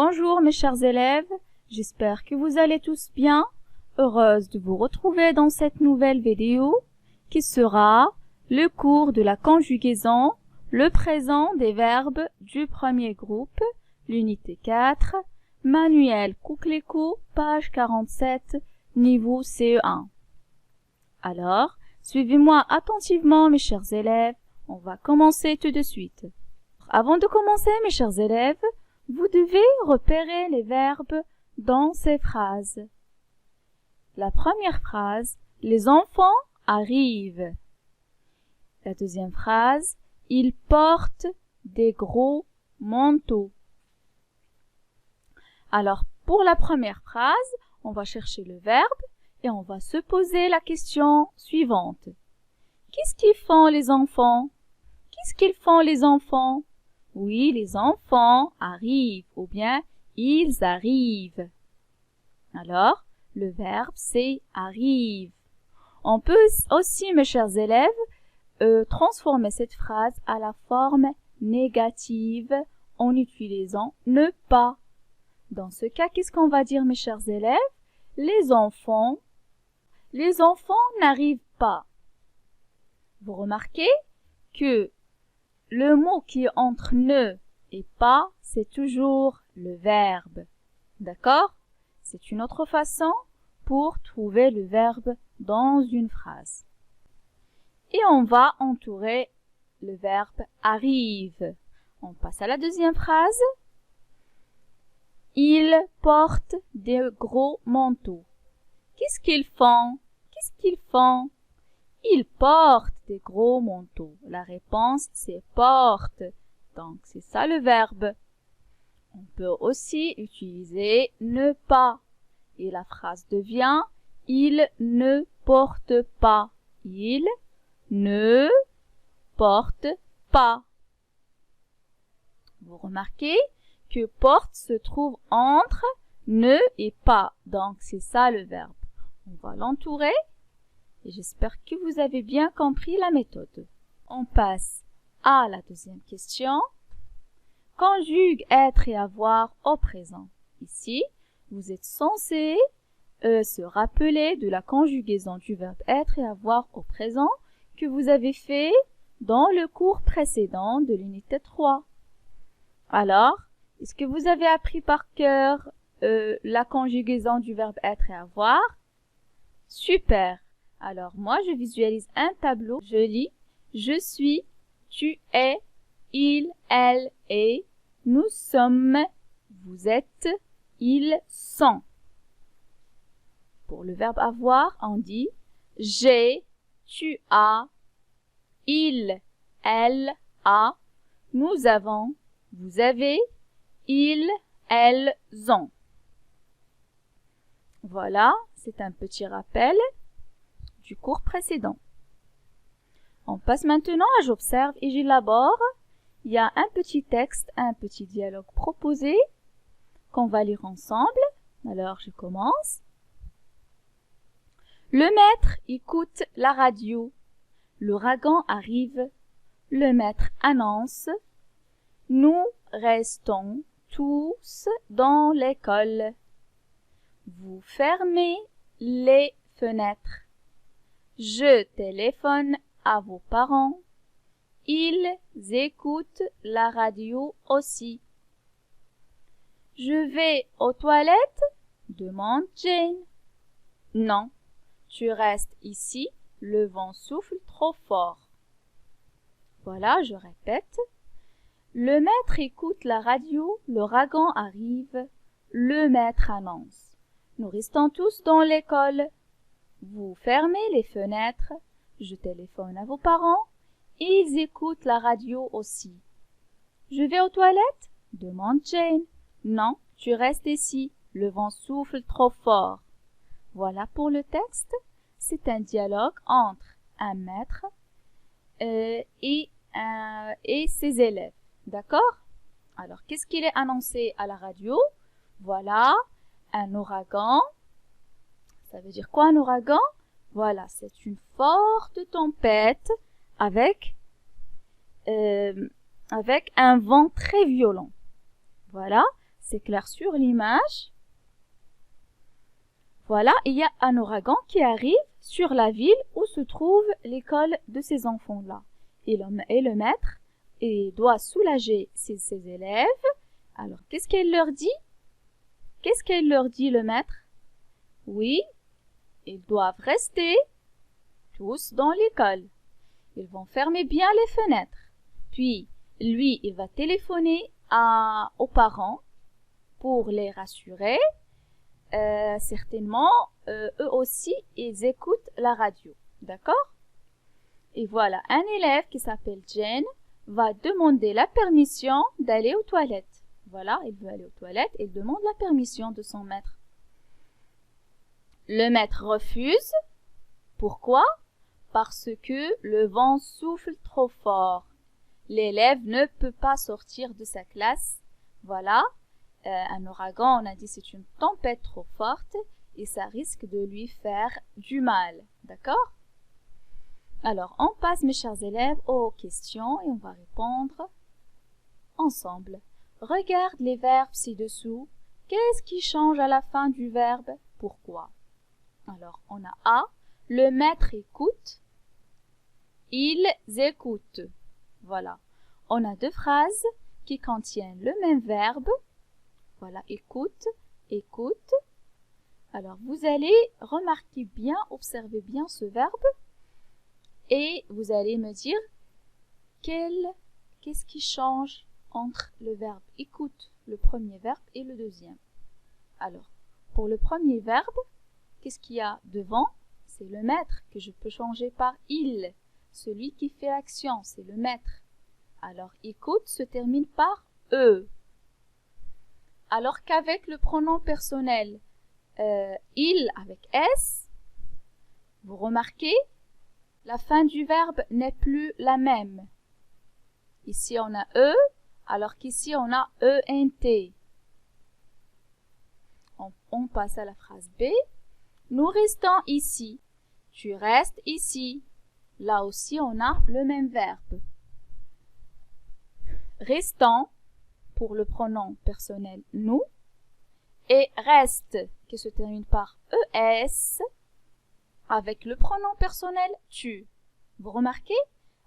Bonjour mes chers élèves, j'espère que vous allez tous bien. Heureuse de vous retrouver dans cette nouvelle vidéo qui sera le cours de la conjugaison, le présent des verbes du premier groupe, l'unité 4, manuel Coquelicot, page 47, niveau CE1. Alors, suivez-moi attentivement mes chers élèves, on va commencer tout de suite. Avant de commencer mes chers élèves, vous devez repérer les verbes dans ces phrases. La première phrase, les enfants arrivent. La deuxième phrase, ils portent des gros manteaux. Alors, pour la première phrase, on va chercher le verbe et on va se poser la question suivante. Qu'est-ce qu'ils font les enfants? Qu'est-ce qu'ils font les enfants? Oui, les enfants arrivent ou bien ils arrivent. Alors, le verbe c'est arrive. On peut aussi, mes chers élèves, transformer cette phrase à la forme négative en utilisant ne pas. Dans ce cas, qu'est-ce qu'on va dire, mes chers élèves? Les enfants n'arrivent pas. Vous remarquez que le mot qui est entre ne et pas, c'est toujours le verbe. D'accord? C'est une autre façon pour trouver le verbe dans une phrase. Et on va entourer le verbe arrive. On passe à la deuxième phrase. Ils portent des gros manteaux. Qu'est-ce qu'ils font? Qu'est-ce qu'ils font? Ils portent des gros manteaux. La réponse, c'est porte. Donc, c'est ça le verbe. On peut aussi utiliser ne pas. Et la phrase devient ils ne portent pas. Ils ne portent pas. Vous remarquez que porte se trouve entre ne et pas. Donc, c'est ça le verbe. On va l'entourer. Et j'espère que vous avez bien compris la méthode. On passe à la deuxième question. Conjugue être et avoir au présent. Ici, vous êtes censé se rappeler de la conjugaison du verbe être et avoir au présent que vous avez fait dans le cours précédent de l'unité 3. Alors, est-ce que vous avez appris par cœur la conjugaison du verbe être et avoir? Super! Alors, moi, je visualise un tableau. Je lis « Je suis »,« Tu es »,« Il »,« Elle est »,« Nous sommes »,« Vous êtes »,« Ils sont ». Pour le verbe avoir, on dit « J'ai »,« Tu as »,« Il »,« Elle a »,« Nous avons »,« Vous avez »,« Ils »,« Elles ont ». Voilà, c'est un petit rappel du cours précédent. On passe maintenant à j'observe et j'élabore. Il y a un petit texte, un petit dialogue proposé qu'on va lire ensemble. Alors, je commence. Le maître écoute la radio. L'ouragan arrive. Le maître annonce. Nous restons tous dans l'école. Vous fermez les fenêtres. Je téléphone à vos parents. Ils écoutent la radio aussi. Je vais aux toilettes? Demande Jane. Non, tu restes ici, le vent souffle trop fort. Voilà, je répète. Le maître écoute la radio, l'ouragan arrive, le maître annonce. Nous restons tous dans l'école. Vous fermez les fenêtres, je téléphone à vos parents, ils écoutent la radio aussi. Je vais aux toilettes? Demande Jane. Non, tu restes ici, le vent souffle trop fort. Voilà pour le texte. C'est un dialogue entre un maître et ses élèves. D'accord? Alors, qu'est-ce qu'il est annoncé à la radio? Voilà, un ouragan. Ça veut dire quoi un ouragan? Voilà, c'est une forte tempête avec un vent très violent. Voilà, C'est clair sur l'image. Voilà, il y a un ouragan qui arrive sur la ville où se trouve l'école de ces enfants-là. Et le maître doit soulager ses élèves. Alors, qu'est-ce qu'il leur dit? Qu'est-ce qu'il leur dit, le maître? Oui, ils doivent rester tous dans l'école. Ils vont fermer bien les fenêtres. Puis, lui, il va téléphoner aux parents pour les rassurer. Certainement, eux aussi, ils écoutent la radio. D'accord? Et voilà, un élève qui s'appelle Jane va demander la permission d'aller aux toilettes. Voilà, il veut aller aux toilettes et il demande la permission de son maître. Le maître refuse. Pourquoi? Parce que le vent souffle trop fort. L'élève ne peut pas sortir de sa classe. Voilà, un ouragan, on a dit, c'est une tempête trop forte et ça risque de lui faire du mal. D'accord? Alors, on passe, mes chers élèves, aux questions et on va répondre ensemble. Regarde les verbes ci-dessous. Qu'est-ce qui change à la fin du verbe? Pourquoi? Alors, on a A. Le maître écoute. Ils écoutent. Voilà. On a deux phrases qui contiennent le même verbe. Voilà, écoute, écoute. Alors, vous allez remarquer bien, observer bien ce verbe. Et vous allez me dire qu'est-ce qui change entre le verbe écoute, le premier verbe, et le deuxième. Alors, pour le premier verbe, qu'est-ce qu'il y a devant? C'est le maître que je peux changer par il. Celui qui fait l'action, c'est le maître. Alors, écoute se termine par e. Alors qu'avec le pronom personnel, il avec s, vous remarquez, la fin du verbe n'est plus la même. Ici, on a e, alors qu'ici, on a ent. On passe à la phrase B. Nous restons ici. Tu restes ici. Là aussi, on a le même verbe. Restons pour le pronom personnel nous et reste qui se termine par es avec le pronom personnel tu. Vous remarquez?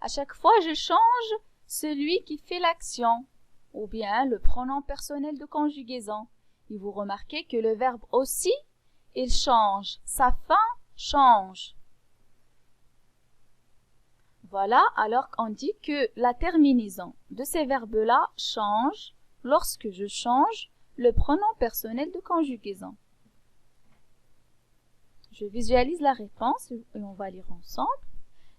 À chaque fois, je change celui qui fait l'action ou bien le pronom personnel de conjugaison. Et vous remarquez que le verbe aussi, il change. Sa fin change. Voilà, alors qu'on dit que la terminaison de ces verbes-là change lorsque je change le pronom personnel de conjugaison. Je visualise la réponse et on va lire ensemble.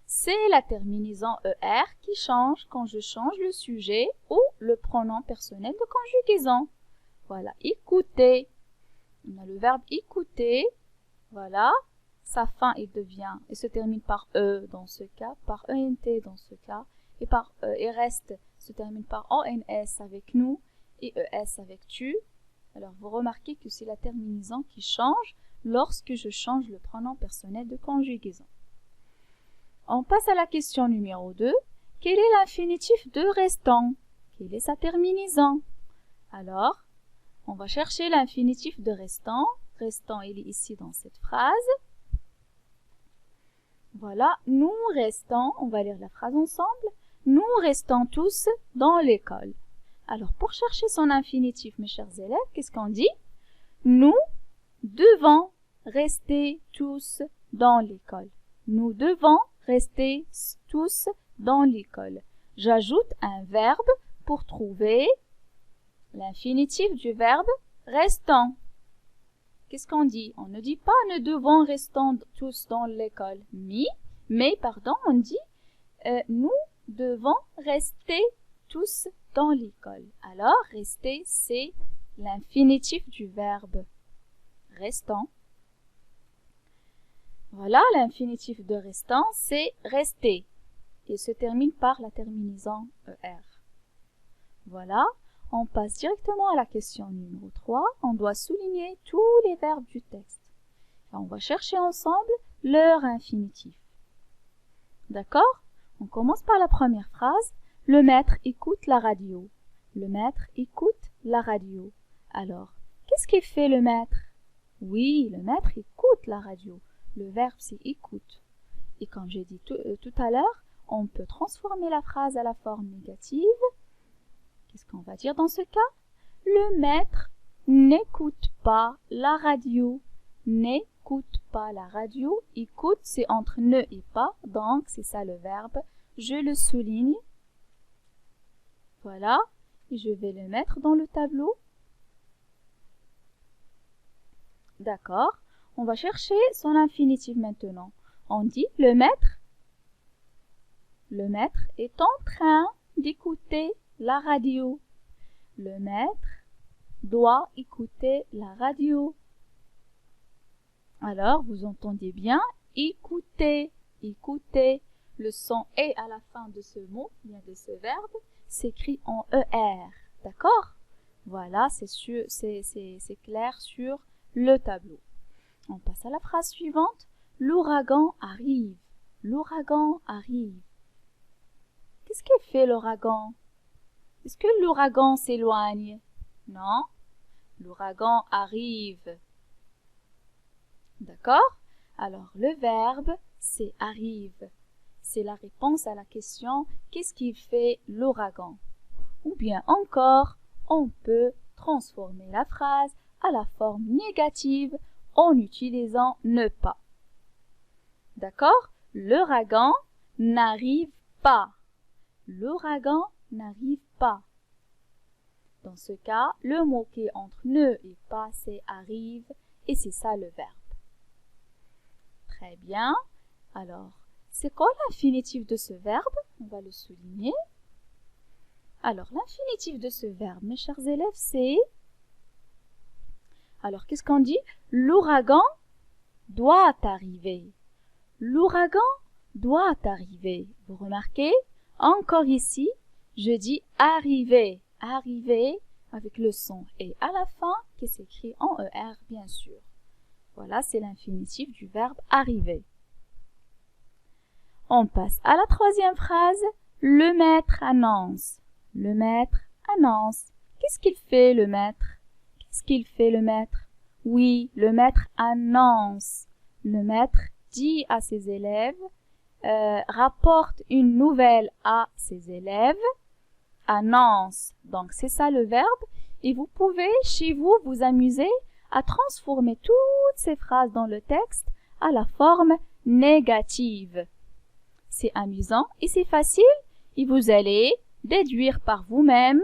C'est la terminaison ER qui change quand je change le sujet ou le pronom personnel de conjugaison. Voilà, écouter. On a le verbe écouter. Voilà. Sa fin, il se termine par E dans ce cas, par ENT dans ce cas, et reste se termine par ONS avec nous et ES avec tu. Alors, vous remarquez que c'est la terminaison qui change lorsque je change le pronom personnel de conjugaison. On passe à la question numéro 2. Quel est l'infinitif de restant? Quelle est sa terminaison? Alors, on va chercher l'infinitif de restant. Restant, il est ici dans cette phrase. Voilà, nous restons, on va lire la phrase ensemble, nous restons tous dans l'école. Alors, pour chercher son infinitif, mes chers élèves, qu'est-ce qu'on dit? Nous devons rester tous dans l'école. Nous devons rester tous dans l'école. J'ajoute un verbe pour trouver l'infinitif du verbe restant. Qu'est-ce qu'on dit? On ne dit pas « nous devons rester tous dans l'école ». Mais, on dit « nous devons rester tous dans l'école ». Alors, rester, c'est l'infinitif du verbe restant. Voilà, l'infinitif de restant, c'est rester. Il se termine par la terminaison ER. Voilà. On passe directement à la question numéro 3. On doit souligner tous les verbes du texte. Et on va chercher ensemble leur infinitif. D'accord? On commence par la première phrase. Le maître écoute la radio. Le maître écoute la radio. Alors, qu'est-ce qu'il fait le maître? Oui, le maître écoute la radio. Le verbe, c'est écoute. Et comme j'ai dit tout à l'heure, on peut transformer la phrase à la forme négative. Qu'est-ce qu'on va dire dans ce cas? Le maître n'écoute pas la radio. N'écoute pas la radio. Écoute, c'est entre ne et pas. Donc, c'est ça le verbe. Je le souligne. Voilà. Et je vais le mettre dans le tableau. D'accord. On va chercher son infinitif maintenant. On dit le maître. Le maître est en train d'écouter la radio. Le maître doit écouter la radio. Alors, vous entendez bien, écouter, écouter. Le son est à la fin de ce mot, bien de ce verbe, s'écrit en ER. D'accord? Voilà, c'est clair sur le tableau. On passe à la phrase suivante. L'ouragan arrive. L'ouragan arrive. Qu'est-ce qu'il fait l'ouragan? Est-ce que l'ouragan s'éloigne? Non. L'ouragan arrive. D'accord? Alors, le verbe, c'est arrive. C'est la réponse à la question qu'est-ce qui fait l'ouragan? Ou bien encore, on peut transformer la phrase à la forme négative en utilisant ne pas. D'accord? L'ouragan n'arrive pas. L'ouragan n'arrive pas. Dans ce cas, le mot qui est entre ne et pas, c'est arrive et c'est ça le verbe. Très bien. Alors, c'est quoi l'infinitif de ce verbe? On va le souligner. Alors, l'infinitif de ce verbe, mes chers élèves, c'est... Alors, qu'est-ce qu'on dit? L'ouragan doit arriver. L'ouragan doit arriver. Vous remarquez? Encore ici, je dis arriver. Arriver avec le son et à la fin qui s'écrit en ER, bien sûr. Voilà, c'est l'infinitif du verbe arriver. On passe à la troisième phrase. Le maître annonce. Le maître annonce. Qu'est-ce qu'il fait le maître? Qu'est-ce qu'il fait le maître? Oui, le maître annonce. Le maître dit à ses élèves, rapporte une nouvelle à ses élèves, annonce. Donc c'est ça le verbe. Et vous pouvez chez vous vous amuser à transformer toutes ces phrases dans le texte à la forme négative. C'est amusant et c'est facile et vous allez déduire par vous-même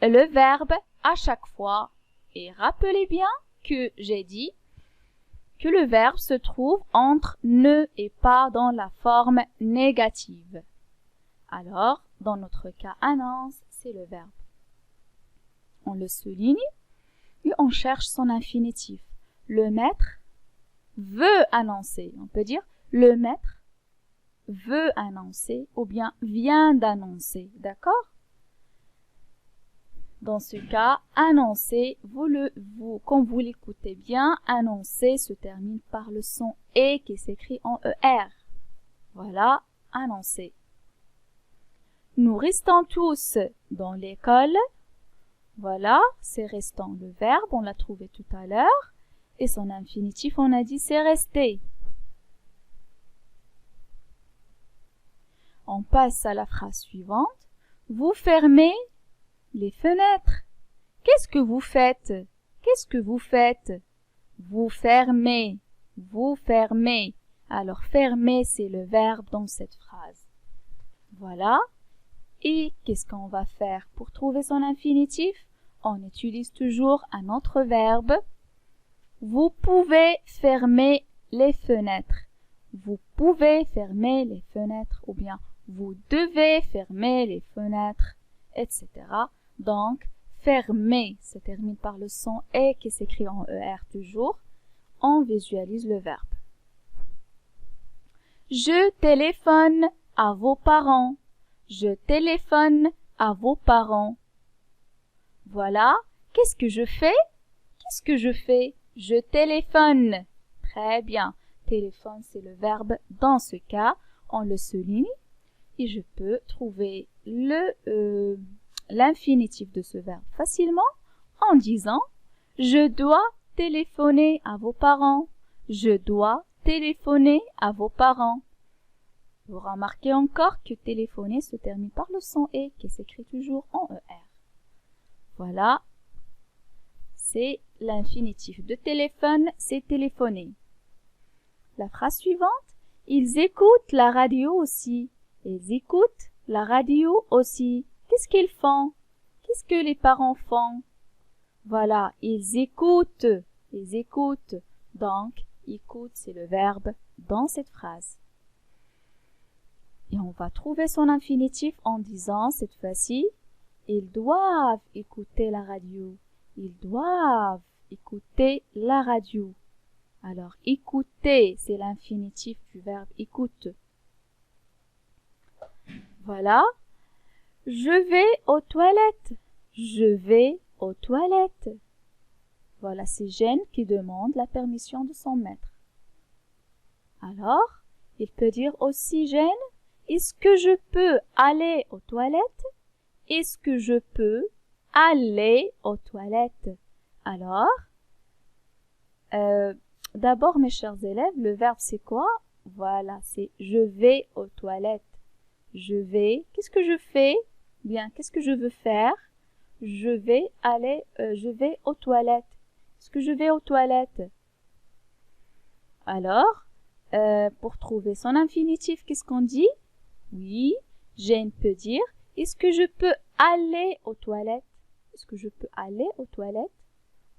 le verbe à chaque fois. Et rappelez bien que j'ai dit que le verbe se trouve entre ne et pas dans la forme négative. Alors, dans notre cas annonce, c'est le verbe. On le souligne et on cherche son infinitif. Le maître veut annoncer. On peut dire le maître veut annoncer ou bien vient d'annoncer. D'accord? Dans ce cas, annoncer, quand vous l'écoutez bien, annoncer se termine par le son et qui s'écrit en ER. Voilà, annoncer. Nous restons tous dans l'école. Voilà, c'est restant le verbe, on l'a trouvé tout à l'heure. Et son infinitif, on a dit c'est rester. On passe à la phrase suivante. Vous fermez les fenêtres. Qu'est-ce que vous faites? Qu'est-ce que vous faites? Vous fermez. Vous fermez. Alors, fermer, c'est le verbe dans cette phrase. Voilà. Et qu'est-ce qu'on va faire pour trouver son infinitif? On utilise toujours un autre verbe. Vous pouvez fermer les fenêtres. Vous pouvez fermer les fenêtres ou bien vous devez fermer les fenêtres, etc. Donc, fermer se termine par le son et qui s'écrit en ER toujours. On visualise le verbe. Je téléphone à vos parents. Je téléphone à vos parents. Voilà. Qu'est-ce que je fais? Qu'est-ce que je fais? Je téléphone. Très bien. Téléphone, c'est le verbe. Dans ce cas, on le souligne et je peux trouver l'infinitif de ce verbe facilement en disant « Je dois téléphoner à vos parents. Je dois téléphoner à vos parents. » Vous remarquez encore que téléphoner se termine par le son « et » qui s'écrit toujours en ER. Voilà, c'est l'infinitif de téléphone, c'est téléphoner. La phrase suivante, ils écoutent la radio aussi. Ils écoutent la radio aussi. Qu'est-ce qu'ils font? Qu'est-ce que les parents font? Voilà, ils écoutent. Ils écoutent. Donc, écoute, c'est le verbe dans cette phrase. Et on va trouver son infinitif en disant cette fois-ci, ils doivent écouter la radio. Ils doivent écouter la radio. Alors, écouter, c'est l'infinitif du verbe écoute. Voilà. Je vais aux toilettes. Je vais aux toilettes. Voilà, c'est Jane qui demande la permission de son maître. Alors, il peut dire aussi Jane, est-ce que je peux aller aux toilettes? Est-ce que je peux aller aux toilettes? Alors, d'abord, mes chers élèves, le verbe c'est quoi? Voilà, c'est je vais aux toilettes. Je vais, qu'est-ce que je fais? Bien, qu'est-ce que je veux faire? Je vais aux toilettes. Est-ce que je vais aux toilettes? Alors, pour trouver son infinitif, qu'est-ce qu'on dit? Oui, Jane peut dire, est-ce que je peux aller aux toilettes? Est-ce que je peux aller aux toilettes?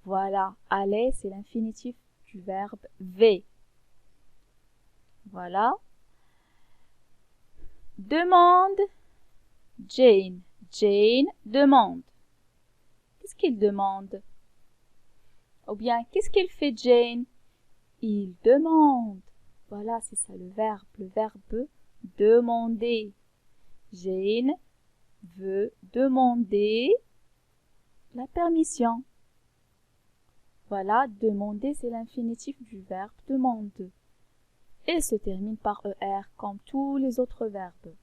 Voilà, aller, c'est l'infinitif du verbe V. Voilà. Demande, Jane. Jane demande. Qu'est-ce qu'il demande? Ou bien, qu'est-ce qu'il fait Jane? Il demande. Voilà, c'est ça le verbe demander. Jane veut demander la permission. Voilà, demander, c'est l'infinitif du verbe demande. Et se termine par ER comme tous les autres verbes.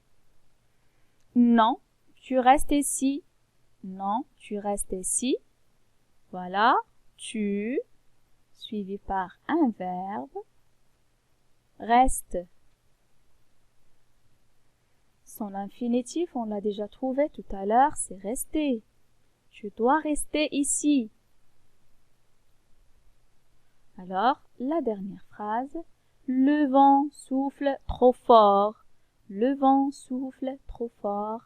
Non, tu restes ici. Non, tu restes ici. Voilà, tu, suivi par un verbe, reste. Son infinitif, on l'a déjà trouvé tout à l'heure, c'est rester. Tu dois rester ici. Alors, la dernière phrase, le vent souffle trop fort. Le vent souffle trop fort.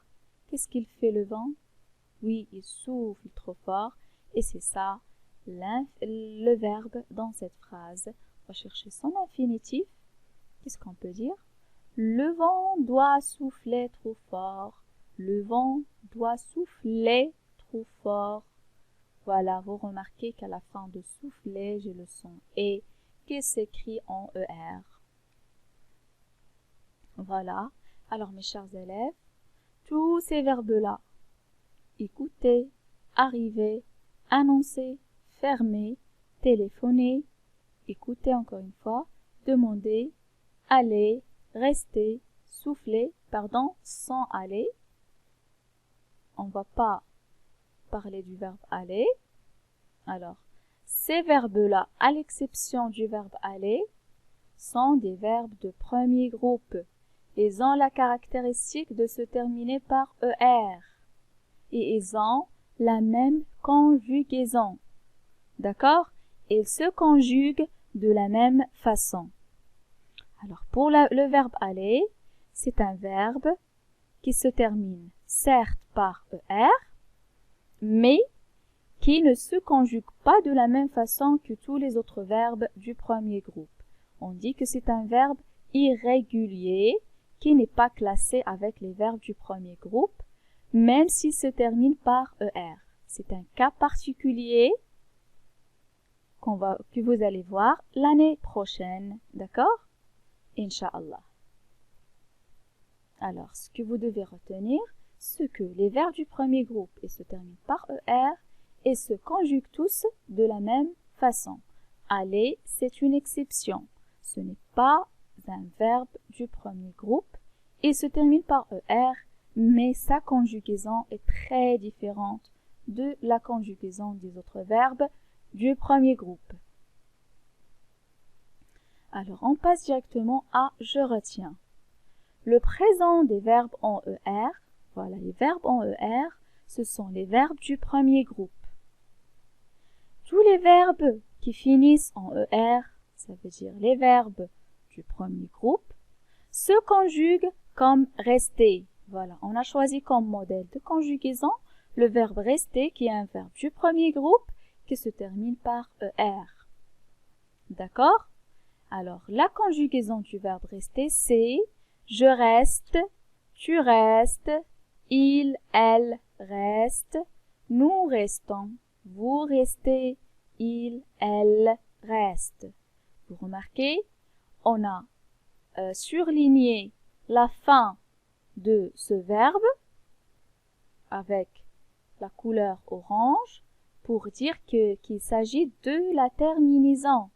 Qu'est-ce qu'il fait le vent? Oui, il souffle trop fort. Et c'est ça, le verbe dans cette phrase. On va chercher son infinitif. Qu'est-ce qu'on peut dire? Le vent doit souffler trop fort. Le vent doit souffler trop fort. Voilà, vous remarquez qu'à la fin de souffler, j'ai le son et qui s'écrit en ER. Voilà. Alors, mes chers élèves, tous ces verbes-là, écouter, arriver, annoncer, fermer, téléphoner, écouter encore une fois, demander, aller, rester, souffler, sans aller. On ne va pas parler du verbe aller. Alors, ces verbes-là, à l'exception du verbe aller, sont des verbes de premier groupe. Ils ont la caractéristique de se terminer par ER. Et ils ont la même conjugaison. D'accord? Ils se conjuguent de la même façon. Alors, pour le verbe aller, c'est un verbe qui se termine certes par ER, mais qui ne se conjugue pas de la même façon que tous les autres verbes du premier groupe. On dit que c'est un verbe irrégulier qui n'est pas classé avec les verbes du premier groupe, même s'il se termine par ER. C'est un cas particulier que vous allez voir l'année prochaine, d'accord? Inch'Allah. Alors, ce que vous devez retenir, c'est que les verbes du premier groupe se terminent par ER et se conjuguent tous de la même façon. Aller, c'est une exception. Ce n'est pas un verbe du premier groupe et se termine par ER, mais sa conjugaison est très différente de la conjugaison des autres verbes du premier groupe. Alors, on passe directement à « je retiens ». Le présent des verbes en ER, voilà, les verbes en ER, ce sont les verbes du premier groupe. Tous les verbes qui finissent en ER, ça veut dire les verbes du premier groupe, se conjuguent comme rester. Voilà, on a choisi comme modèle de conjugaison le verbe rester qui est un verbe du premier groupe qui se termine par ER. D'accord? Alors, la conjugaison du verbe rester, c'est je reste, tu restes, il, elle reste, nous restons, vous restez, il, elle reste. Vous remarquez, on a surligné la fin de ce verbe avec la couleur orange pour dire qu'il s'agit de la terminaison.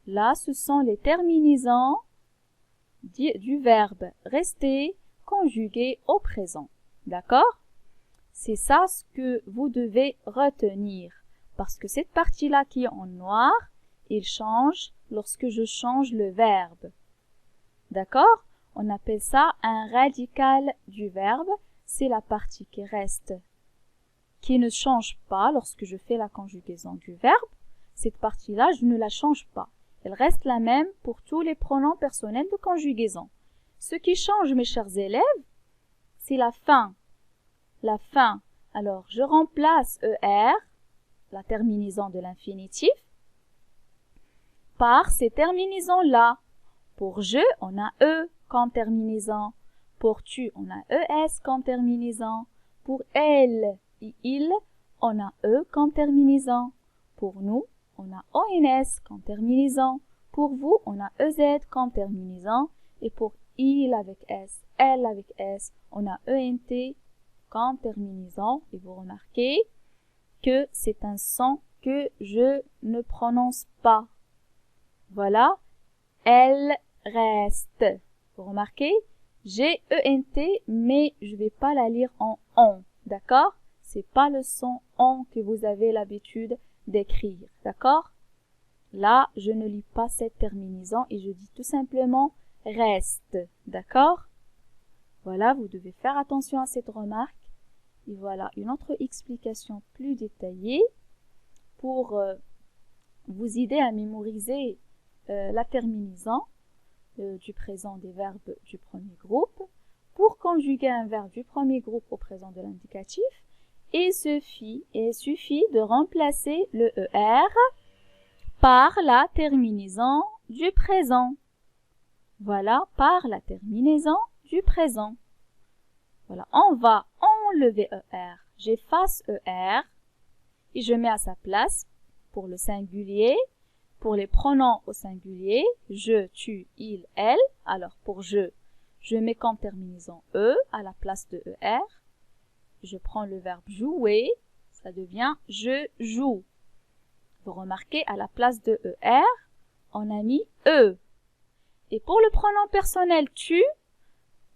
Là, ce sont les terminaisons du verbe rester conjugué au présent. D'accord? C'est ça ce que vous devez retenir. Parce que cette partie-là qui est en noir, il change lorsque je change le verbe. D'accord? On appelle ça un radical du verbe. C'est la partie qui reste, qui ne change pas lorsque je fais la conjugaison du verbe. Cette partie-là, je ne la change pas. Elle reste la même pour tous les pronoms personnels de conjugaison. Ce qui change, mes chers élèves, c'est la fin. La fin. Alors, je remplace ER, la terminaison de l'infinitif, par ces terminaisons-là. Pour je, on a E comme terminaison. Pour tu, on a ES comme terminaison. Pour elle et il, on a E comme terminaison. Pour nous, on a ONS comme terminaison. Pour vous, on a EZ comme terminaison. Et pour il avec S, elle avec S, on a ENT comme terminaison. Et vous remarquez que c'est un son que je ne prononce pas. Voilà. Elle reste. Vous remarquez? J'ai ENT, mais je ne vais pas la lire en on. D'accord? C'est pas le son on que vous avez l'habitude d'écrire. D'accord? Là, je ne lis pas cette terminaison et je dis tout simplement reste. D'accord? Voilà, vous devez faire attention à cette remarque. Et voilà une autre explication plus détaillée pour vous aider à mémoriser la terminaison du présent des verbes du premier groupe. Pour conjuguer un verbe du premier groupe au présent de l'indicatif, il suffit de remplacer le ER par la terminaison du présent. Voilà, par la terminaison du présent. Voilà, on va enlever ER. J'efface ER et je mets à sa place pour le singulier, pour les pronoms au singulier, je, tu, il, elle. Alors pour je mets comme terminaison E à la place de ER. Je prends le verbe jouer, ça devient je joue. Vous remarquez, à la place de ER, on a mis E. Et pour le pronom personnel tu,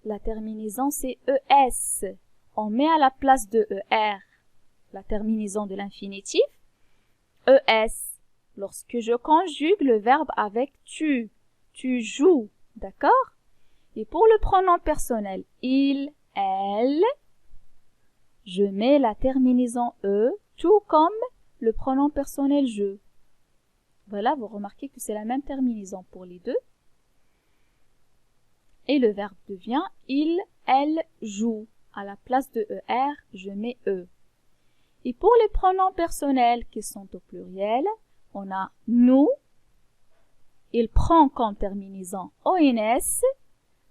la terminaison c'est ES. On met à la place de ER la terminaison de l'infinitif, ES. Lorsque je conjugue le verbe avec tu joues, d'accord? Et pour le pronom personnel il, elle, je mets la terminaison E, tout comme le pronom personnel je. Voilà, vous remarquez que c'est la même terminaison pour les deux. Et le verbe devient il, elle joue. À la place de ER, je mets E. Et pour les pronoms personnels qui sont au pluriel, on a nous. Il prend comme terminaison ONS.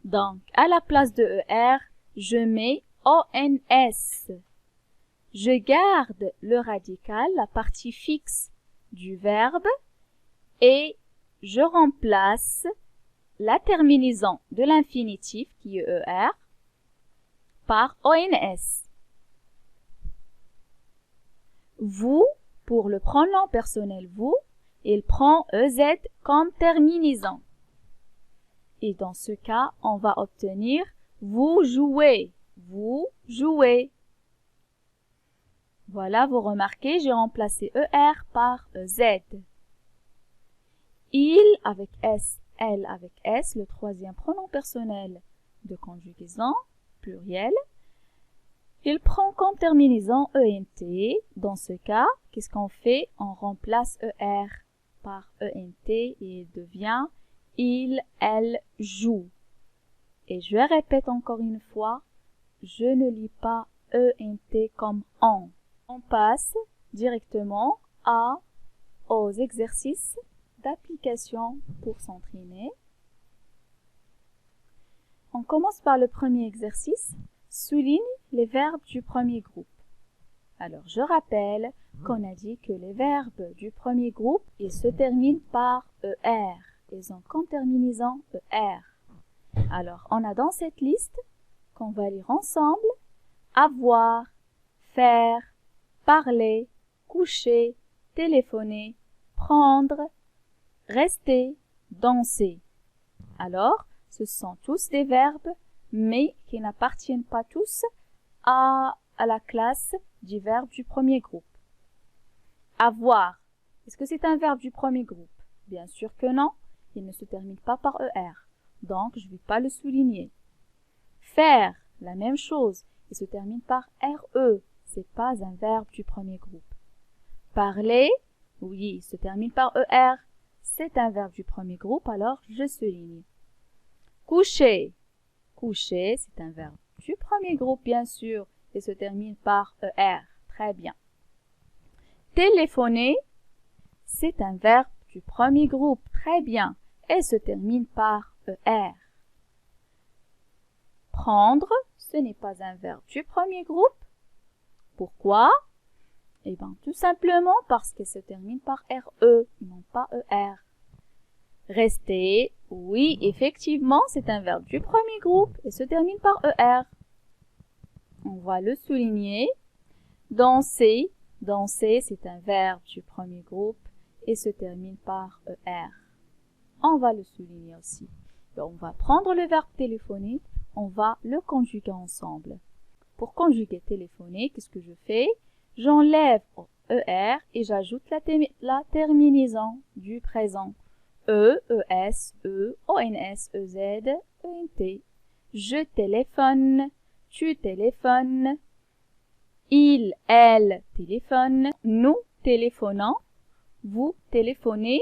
Donc, à la place de ER, je mets ONS. Je garde le radical, la partie fixe du verbe, et je remplace la terminaison de l'infinitif, qui est ER, par ONS. Vous, pour le pronom personnel vous, il prend EZ comme terminaison. Et dans ce cas, on va obtenir vous jouez, vous jouez. Voilà, vous remarquez, j'ai remplacé ER par EZ. Il avec S, elle avec S, le troisième pronom personnel de conjugaison, pluriel. Il prend comme terminaison ENT. Dans ce cas, qu'est-ce qu'on fait? On remplace ER par ENT et il devient il, elle, joue. Et je répète encore une fois, je ne lis pas ENT comme on. On passe directement aux exercices d'application pour s'entraîner. On commence par le premier exercice. Souligne les verbes du premier groupe. Alors, je rappelle qu'on a dit que les verbes du premier groupe, ils se terminent par ER. Ils ont comme terminaison ER. Alors, on a dans cette liste qu'on va lire ensemble avoir, faire, parler, coucher, téléphoner, prendre, rester, danser. Alors, ce sont tous des verbes, mais qui n'appartiennent pas tous à la classe du verbe du premier groupe. Avoir. Est-ce que c'est un verbe du premier groupe? Bien sûr que non. Il ne se termine pas par ER. Donc, je ne vais pas le souligner. Faire. La même chose. Il se termine par RE. Ce n'est pas un verbe du premier groupe. Parler. Oui, il se termine par ER. C'est un verbe du premier groupe, alors je souligne. Coucher. Coucher, c'est un verbe du premier groupe, bien sûr, et se termine par ER. Très bien. Téléphoner, c'est un verbe du premier groupe. Très bien. Et se termine par ER. Prendre, ce n'est pas un verbe du premier groupe. Pourquoi? Eh bien, tout simplement parce qu'il se termine par RE, non pas ER. Rester, oui, effectivement, c'est un verbe du premier groupe et se termine par ER. On va le souligner. Danser, danser, c'est un verbe du premier groupe et se termine par ER. On va le souligner aussi. Et on va prendre le verbe téléphoner, on va le conjuguer ensemble. Pour conjuguer téléphoner, qu'est-ce que je fais? J'enlève ER et j'ajoute la terminaison du présent. E, ES, E, ONS, EZ, ENT. Je téléphone, tu téléphones, il, elle téléphone, nous téléphonons, vous téléphonez,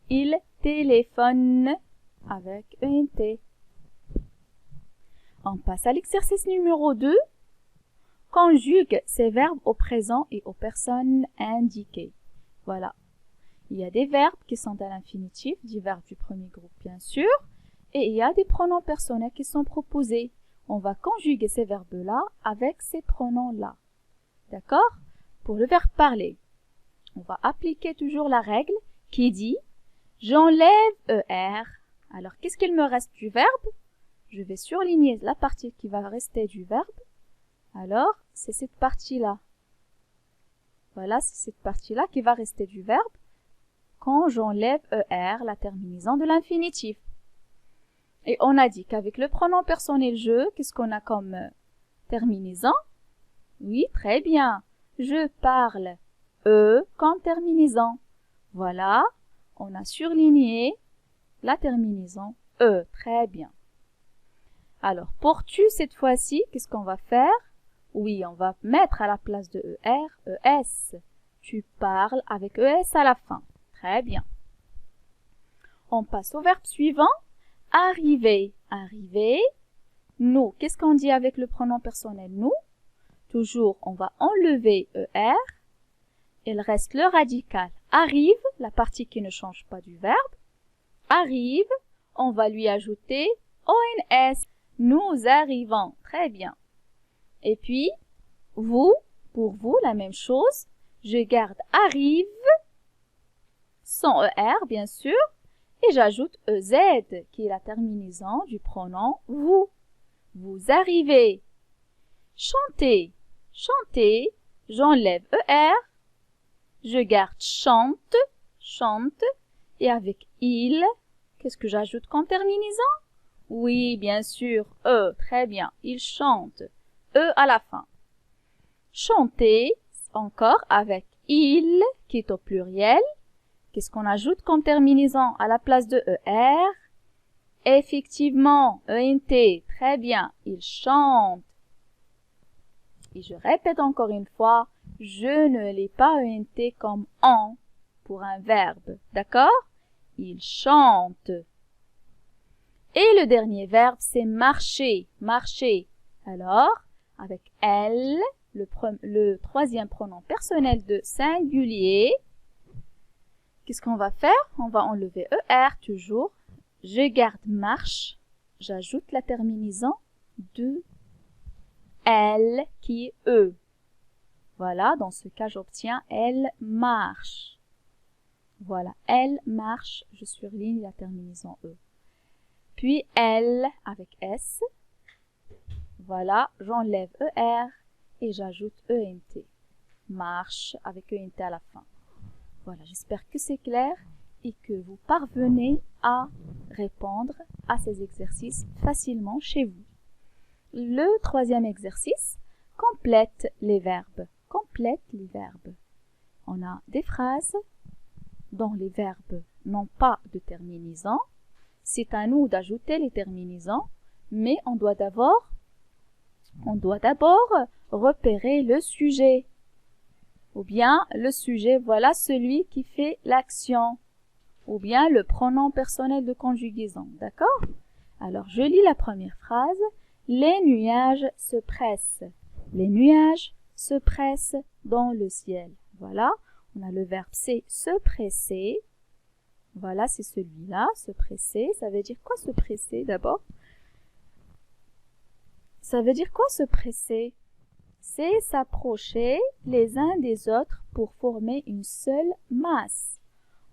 il téléphone avec ENT. On passe à l'exercice numéro 2. Conjugue ces verbes au présent et aux personnes indiquées. Voilà. Il y a des verbes qui sont à l'infinitif, des verbes du premier groupe bien sûr, et il y a des pronoms personnels qui sont proposés. On va conjuguer ces verbes-là avec ces pronoms-là. D'accord? Pour le verbe parler, on va appliquer toujours la règle qui dit « j'enlève ER ». Alors, qu'est-ce qu'il me reste du verbe? Je vais surligner la partie qui va rester du verbe. Alors, c'est cette partie-là. Voilà, c'est cette partie-là qui va rester du verbe quand j'enlève ER, la terminaison de l'infinitif. Et on a dit qu'avec le pronom personnel je, qu'est-ce qu'on a comme terminaison? Oui, très bien. Je parle. Comme terminaison. Voilà, on a surligné la terminaison Très bien. Alors, pour tu, cette fois-ci, qu'est-ce qu'on va faire? Oui, on va mettre à la place de ER, ES. Tu parles avec ES à la fin. Très bien. On passe au verbe suivant. Arriver. Arriver. Nous. Qu'est-ce qu'on dit avec le pronom personnel nous? Toujours, on va enlever ER. Il reste le radical. Arrive, la partie qui ne change pas du verbe. Arrive, on va lui ajouter ONS. Nous arrivons. Très bien. Et puis, vous, pour vous, la même chose. Je garde arrive, sans ER, bien sûr, et j'ajoute EZ, qui est la terminaison du pronom vous. Vous arrivez. Chanter. Chanter, j'enlève ER, je garde chante, chante, et avec il, qu'est-ce que j'ajoute comme terminaison? Oui, bien sûr, très bien, il chante, à la fin. Chanter, encore avec il qui est au pluriel. Qu'est-ce qu'on ajoute comme terminaison à la place de ER? Effectivement, ENT, très bien, il chante. Et je répète encore une fois, je ne lis pas ENT comme en pour un verbe, d'accord? Il chante. Et le dernier verbe, c'est marcher, marcher. Alors, avec elle, le troisième pronom personnel de singulier, qu'est-ce qu'on va faire? On va enlever ER toujours. Je garde marche. J'ajoute la terminaison de elle qui est E. Voilà, dans ce cas, j'obtiens elle marche. Voilà, elle marche. Je surligne la terminaison E. Puis elle avec S. Voilà, j'enlève ER et j'ajoute ENT. Marche avec ENT à la fin. Voilà, j'espère que c'est clair et que vous parvenez à répondre à ces exercices facilement chez vous. Le troisième exercice, complète les verbes. Complète les verbes. On a des phrases dont les verbes n'ont pas de terminaison. C'est à nous d'ajouter les terminaisons, mais on doit d'abord repérer le sujet. Ou bien le sujet, voilà celui qui fait l'action. Ou bien le pronom personnel de conjugaison, d'accord? Alors, je lis la première phrase. Les nuages se pressent. Les nuages se pressent dans le ciel. Voilà, on a le verbe c'est se presser. Voilà, c'est celui-là, se presser. Ça veut dire quoi se presser d'abord? Ça veut dire quoi se presser? C'est s'approcher les uns des autres pour former une seule masse.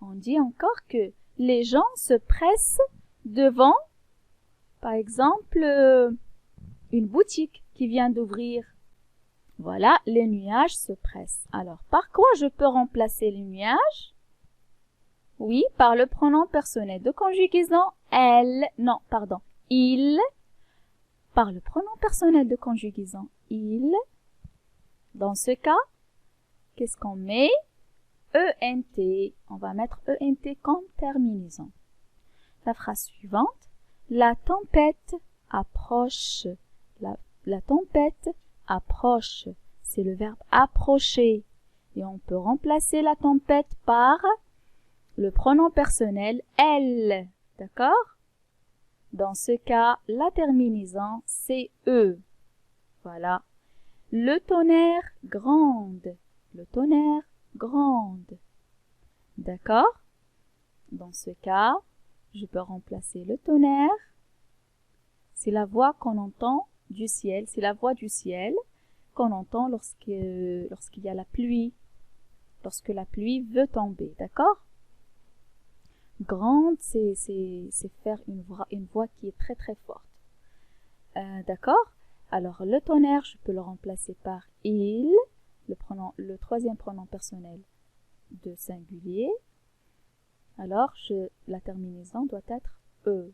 On dit encore que les gens se pressent devant, par exemple, une boutique qui vient d'ouvrir. Voilà, les nuages se pressent. Alors, par quoi je peux remplacer les nuages? Oui, par le pronom personnel de conjugaison elle, non, pardon, il. Par le pronom personnel de conjugaison il. Dans ce cas, qu'est-ce qu'on met? ENT. On va mettre ENT comme terminaison. La phrase suivante. La tempête approche. La tempête approche. C'est le verbe approcher. Et on peut remplacer la tempête par le pronom personnel elle. D'accord? Dans ce cas, la terminaison, c'est E. Voilà. Le tonnerre gronde. Le tonnerre gronde. D'accord? Dans ce cas, je peux remplacer le tonnerre. C'est la voix qu'on entend du ciel. C'est la voix du ciel qu'on entend lorsqu'il y a la pluie. Lorsque la pluie veut tomber. D'accord? Grande, c'est faire une voix qui est très très forte. D'accord? Alors, le tonnerre, je peux le remplacer par il, le troisième pronom personnel de singulier. Alors, la terminaison doit être E.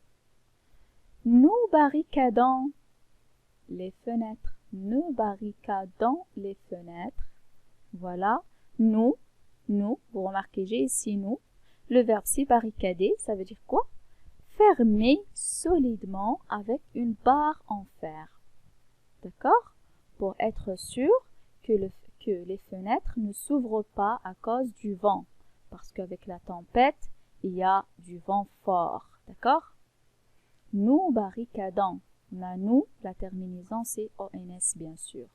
Nous barricadons les fenêtres. Nous barricadons les fenêtres. Voilà. Nous, vous remarquez, j'ai ici nous. Le verbe c'est barricader, ça veut dire quoi? Fermer solidement avec une barre en fer. D'accord? Pour être sûr que les fenêtres ne s'ouvrent pas à cause du vent. Parce qu'avec la tempête, il y a du vent fort. D'accord? Nous barricadons. On a nous, la terminaison c'est ONS bien sûr.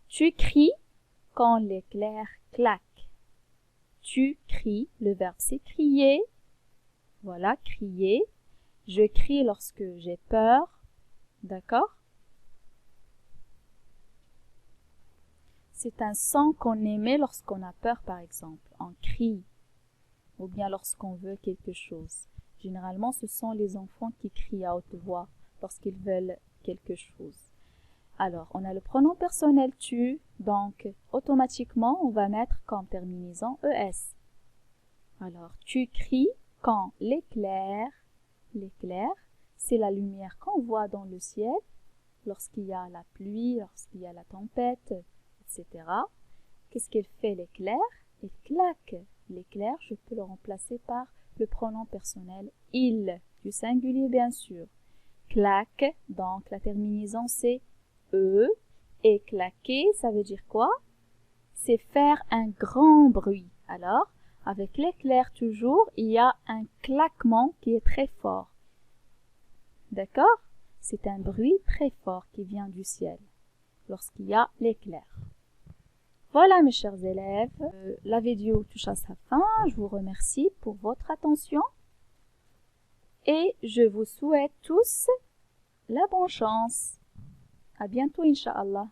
Tu cries quand l'éclair claque. Tu cries, le verbe c'est crier. Voilà, crier. Je crie lorsque j'ai peur. D'accord? C'est un son qu'on émet lorsqu'on a peur, par exemple. On crie. Ou bien lorsqu'on veut quelque chose. Généralement, ce sont les enfants qui crient à haute voix lorsqu'ils veulent quelque chose. Alors, on a le pronom personnel tu, donc automatiquement, on va mettre comme terminaison ES. Alors, tu cries quand l'éclair, c'est la lumière qu'on voit dans le ciel lorsqu'il y a la pluie, lorsqu'il y a la tempête, etc. Qu'est-ce qu'il fait l'éclair? Il claque. L'éclair, je peux le remplacer par le pronom personnel il, du singulier bien sûr. Claque, donc la terminaison c'est e. Et claquer, ça veut dire quoi? C'est faire un grand bruit. Alors, avec l'éclair toujours, il y a un claquement qui est très fort. D'accord? C'est un bruit très fort qui vient du ciel lorsqu'il y a l'éclair. Voilà mes chers élèves, la vidéo touche à sa fin. Je vous remercie pour votre attention et je vous souhaite tous la bonne chance. À bientôt, Inch'Allah.